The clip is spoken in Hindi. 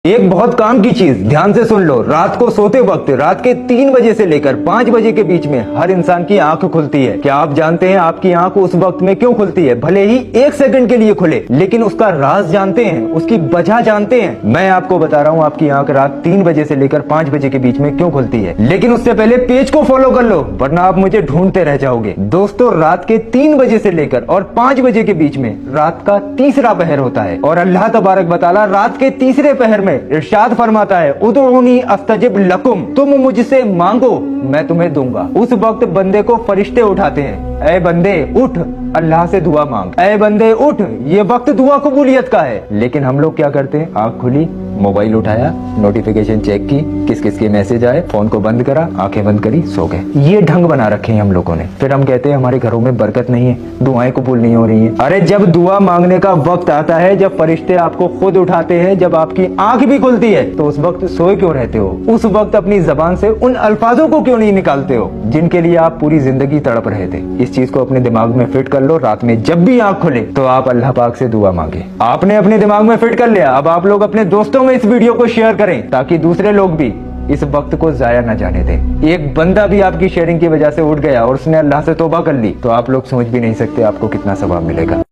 एक बहुत काम की चीज ध्यान से सुन लो। रात को सोते वक्त रात के 3 बजे से लेकर 5 बजे के बीच में हर इंसान की आंख खुलती है। क्या आप जानते हैं आपकी आंख उस वक्त में क्यों खुलती है? भले ही 1 सेकंड के लिए खुले, लेकिन उसका राज जानते हैं, उसकी वजह जानते हैं? मैं आपको बता रहा हूँ आपकी आंख रात 3 बजे से लेकर 5 बजे के बीच में क्यों खुलती है। लेकिन उससे पहले पेज को फॉलो कर लो, वरना आप मुझे ढूंढते रह जाओगे। दोस्तों, रात के 3 बजे से लेकर और 5 बजे के बीच में रात का तीसरा पहर होता है, और अल्लाह तबारक व तआला रात के तीसरे पहर में इरशाद फरमाता है, उदउनी अस्तजिब लकुम, तुम मुझसे मांगो मैं तुम्हें दूंगा। उस वक्त बंदे को फरिश्ते उठाते हैं, ऐ बंदे उठ, अल्लाह से दुआ मांग, ऐ बंदे उठ, ये वक्त दुआ कबूलियत का है। लेकिन हम लोग क्या करते हैं? आंख खुली, मोबाइल उठाया, नोटिफिकेशन चेक की, किस किस के मैसेज आए, फोन को बंद करा, आंखें बंद करी, सो गए। ये ढंग बना रखे हैं हम लोगों ने। फिर हम कहते हैं हमारे घरों में बरकत नहीं है, दुआएं कबूल नहीं हो रही हैं। अरे जब दुआ मांगने का वक्त आता है, जब फरिश्ते आपको खुद उठाते हैं, जब आपकी आंख भी खुलती है, तो उस वक्त सोए क्यों रहते हो? उस वक्त अपनी जबान से उन अल्फाजों को क्यों नहीं निकालते हो जिनके लिए आप पूरी जिंदगी तड़प रहे थे? इस चीज को अपने दिमाग में फिट कर लो। रात में जब भी आंख खुले तो आप अल्लाह पाक से दुआ मांगे। आपने अपने दिमाग में फिट कर लिया। अब आप लोग अपने दोस्तों में इस वीडियो को शेयर करें, ताकि दूसरे लोग भी इस वक्त को जाया न जाने दें। एक बंदा भी आपकी शेयरिंग की वजह से उठ गया और उसने अल्लाह से तौबा कर ली, तो आप लोग समझ भी नहीं सकते आपको कितना सवाब मिलेगा।